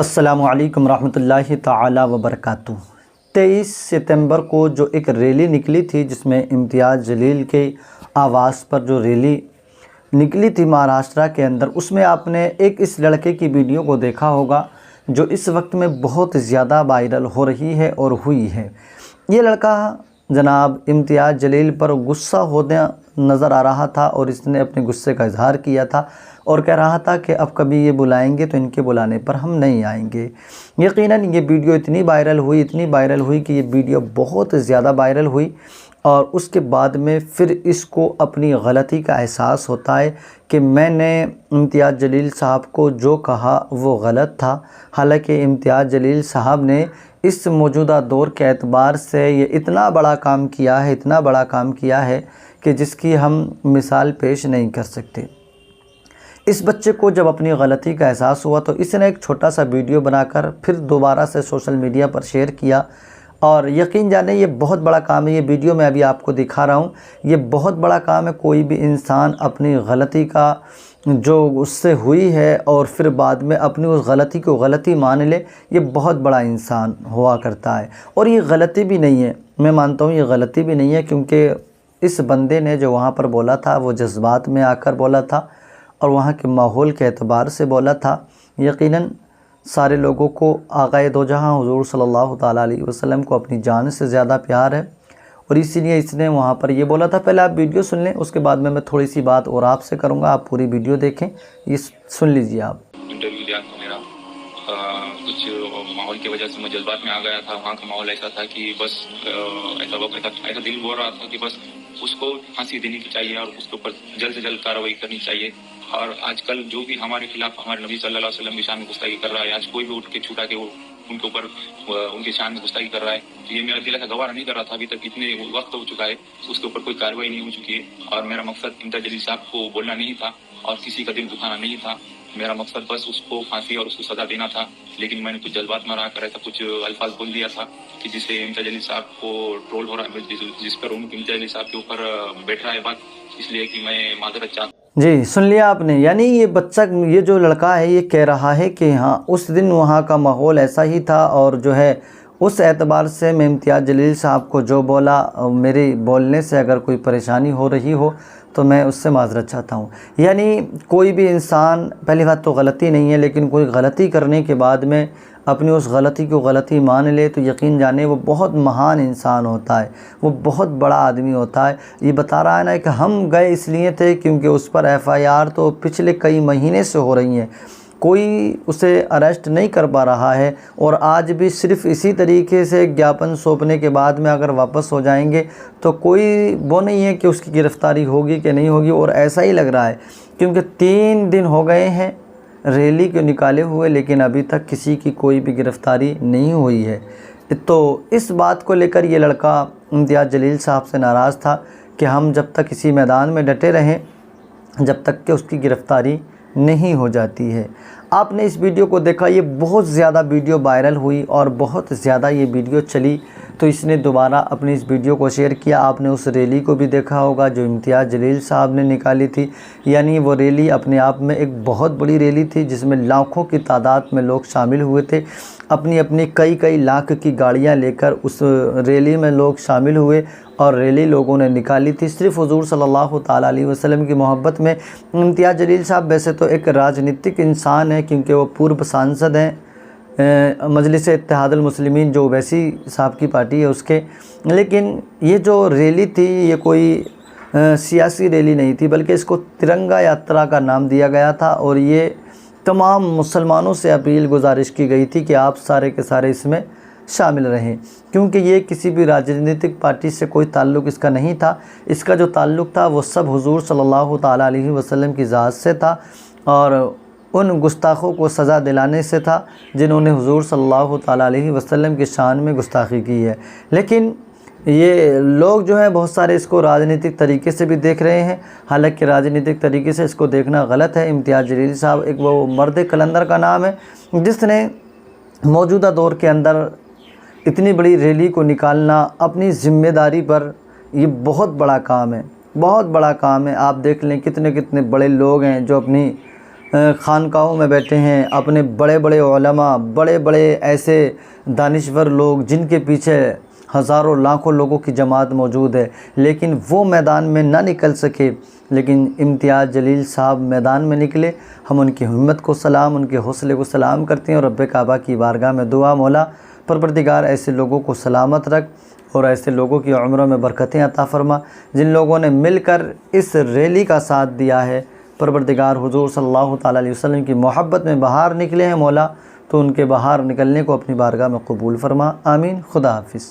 अस्सलामु अलैकुम रहमतुल्लाहि ताला व बरकातुहू। 23 सितंबर को जो एक रैली निकली थी, जिसमें इम्तियाज़ जलील के आवाज़ पर जो रैली निकली थी महाराष्ट्र के अंदर, उसमें आपने एक इस लड़के की वीडियो को देखा होगा जो इस वक्त में बहुत ज़्यादा वायरल हो रही है और हुई है। ये लड़का जनाब इम्तियाज़ जलील पर गुस्सा होने नज़र आ रहा था और इसने अपने गुस्से का इजहार किया था और कह रहा था कि अब कभी ये बुलाएंगे तो इनके बुलाने पर हम नहीं आएंगे। यकीनन ये वीडियो इतनी वायरल हुई कि ये वीडियो बहुत ज़्यादा वायरल हुई और उसके बाद में फिर इसको अपनी गलती का एहसास होता है कि मैंने इम्तियाज़ जलील साहब को जो कहा वो गलत था। हालांकि इम्तियाज़ जलील साहब ने इस मौजूदा दौर के एतबार से ये इतना बड़ा काम किया है कि जिसकी हम मिसाल पेश नहीं कर सकते। इस बच्चे को जब अपनी गलती का एहसास हुआ तो इसने एक छोटा सा वीडियो बनाकर फिर दोबारा से सोशल मीडिया पर शेयर किया और यकीन जाने ये बहुत बड़ा काम है। ये वीडियो मैं अभी आपको दिखा रहा हूँ, ये बहुत बड़ा काम है। कोई भी इंसान अपनी गलती का जो उससे हुई है और फिर बाद में अपनी उस गलती को गलती मान ले, ये बहुत बड़ा इंसान हुआ करता है। और ये गलती भी नहीं है, मैं मानता हूँ ये गलती भी नहीं है, क्योंकि इस बंदे ने जो वहाँ पर बोला था वो जज्बात में आकर बोला था और वहाँ के माहौल के एतबार से बोला था। यकीनन सारे लोगों को आक़ाए दो जहाँ हुज़ूर सल्लल्लाहु ताला अलैहि वसल्लम को अपनी जान से ज़्यादा प्यार है और इसीलिए इसने वहाँ पर ये बोला था। पहले आप वीडियो सुन लें, उसके बाद में मैं थोड़ी सी बात और आपसे करूँगा। आप पूरी वीडियो देखें, ये सुन लीजिए आप। इंटरव्यू दिया था मेरा, कुछ माहौल की वजह से मैं जज्बात में आ गया था। वहाँ का माहौल ऐसा था कि बस ऐसा दिल बोल रहा था कि बस उसको फांसी देनी चाहिए और उसके ऊपर जल्द से जल्द कार्रवाई करनी चाहिए। और आजकल जो भी हमारे खिलाफ हमारे नबी सल्लल्लाहु अलैहि वसल्लम की शान में गुस्ताखी कर रहा है, आज कोई भी उठ के छूटा के वो उनके ऊपर उनके शान में गुस्ताखी कर रहा है, तो ये मेरा दिल ऐसा गवारा नहीं कर रहा था। अभी तक इतने वक्त हो चुका है, उसके ऊपर कोई कार्रवाई नहीं हो चुकी है। और मेरा मकसद इम्तियाज़ जलील साहब को बोलना नहीं था और किसी का दिल दुखाना नहीं था। मेरा मकसद बस उसको फांसी और उसको सजा देना था। लेकिन मैंने कुछ जज्बात में आकर ऐसा कुछ अल्फाज बोल दिया था कि जिससे इम्तियाज़ जलील साहब को ट्रोल हो रहा है, जिस पर इम्तियाज़ जलील साहब के ऊपर बैठ रहा है बात, इसलिए कि मैं माजरत चाहता। जी, सुन लिया आपने। यानी ये बच्चा, ये जो लड़का है, ये कह रहा है कि हाँ, उस दिन वहाँ का माहौल ऐसा ही था और जो है उस एतबार से मैं इम्तियाज़ जलील साहब को जो बोला, मेरे बोलने से अगर कोई परेशानी हो रही हो तो मैं उससे माजरत चाहता हूँ। यानी कोई भी इंसान, पहली बात तो गलती नहीं है, लेकिन कोई गलती करने के बाद में अपनी उस गलती को गलती मान ले तो यकीन जाने वो बहुत महान इंसान होता है, वो बहुत बड़ा आदमी होता है। ये बता रहा है ना कि हम गए इसलिए थे क्योंकि उस पर एफआईआर तो पिछले कई महीने से हो रही हैं, कोई उसे अरेस्ट नहीं कर पा रहा है और आज भी सिर्फ़ इसी तरीके से ज्ञापन सौंपने के बाद में अगर वापस हो जाएंगे तो कोई वो नहीं है कि उसकी गिरफ़्तारी होगी कि नहीं होगी। और ऐसा ही लग रहा है क्योंकि 3 दिन हो गए हैं रैली को निकाले हुए, लेकिन अभी तक किसी की कोई भी गिरफ़्तारी नहीं हुई है। तो इस बात को लेकर ये लड़का इम्तियाज़ जलील साहब से नाराज़ था कि हम जब तक इसी मैदान में डटे रहें जब तक कि उसकी गिरफ़्तारी नहीं हो जाती है। आपने इस वीडियो को देखा, ये बहुत ज़्यादा वीडियो वायरल हुई और बहुत ज़्यादा ये वीडियो चली, तो इसने दोबारा अपनी इस वीडियो को शेयर किया। आपने उस रैली को भी देखा होगा जो इम्तियाज़ जलील साहब ने निकाली थी। यानी वो रैली अपने आप में एक बहुत बड़ी रैली थी जिसमें लाखों की तादाद में लोग शामिल हुए थे। अपनी अपनी कई लाख की गाड़ियां लेकर उस रैली में लोग शामिल हुए और रैली लोगों ने निकाली थी सिर्फ़ हुज़ूर सल्लल्लाहु ताला अलैहि वसल्लम की मोहब्बत में। इम्तियाज़ जलील साहब वैसे तो एक राजनीतिक इंसान है क्योंकि वो पूर्व सांसद हैं मजलिस-ए-इत्तेहादुल मुस्लिमीन, जो ओवैसी साहब की पार्टी है उसके। लेकिन ये जो रैली थी ये कोई सियासी रैली नहीं थी, बल्कि इसको तिरंगा यात्रा का नाम दिया गया था और ये तमाम मुसलमानों से अपील गुजारिश की गई थी कि आप सारे के सारे इसमें शामिल रहें, क्योंकि ये किसी भी राजनीतिक पार्टी से कोई ताल्लुक़ इसका नहीं था। इसका जो ताल्लुक़ था वो सब हुज़ूर सल्लल्लाहु ताला अलैहि वसल्लम की ज़ात से था और उन गुस्ताखों को सज़ा दिलाने से था जिन्होंने हुज़ूर सल्लल्लाहु ताला अलैहि वसल्लम की शान में गुस्ताखी की है। लेकिन ये लोग जो हैं बहुत सारे इसको राजनीतिक तरीके से भी देख रहे हैं, हालांकि राजनीतिक तरीके से इसको देखना गलत है। इम्तियाज़ जलील साहब एक वो मर्द कलंदर का नाम है जिसने मौजूदा दौर के अंदर इतनी बड़ी रैली को निकालना अपनी ज़िम्मेदारी पर, ये बहुत बड़ा काम है, बहुत बड़ा काम है। आप देख लें कितने कितने बड़े लोग हैं जो अपनी खानकाहों में बैठे हैं, अपने बड़े बड़े उलमा, बड़े बड़े ऐसे दानिश्वर लोग जिनके पीछे हज़ारों लाखों लोगों की जमात मौजूद है, लेकिन वो मैदान में ना निकल सके, लेकिन इम्तियाज़ जलील साहब मैदान में निकले। हम उनकी हिम्मत को सलाम, उनके हौसले को सलाम करते हैं और रब्बे काबा की बारगाह में दुआ, मौला परवरदिगार ऐसे लोगों को सलामत रख और ऐसे लोगों की उम्रों में बरकतें अता फरमा, जिन लोगों ने मिलकर इस रैली का साथ दिया है। परवरदिगार हुजूर सल्लल्लाहु ताला अलैहि वसल्लम की मोहब्बत में बाहर निकले हैं मौला, तो उनके बाहर निकलने को अपनी बारगाह में कबूल फरमा। आमीन। खुदा हाफिज़।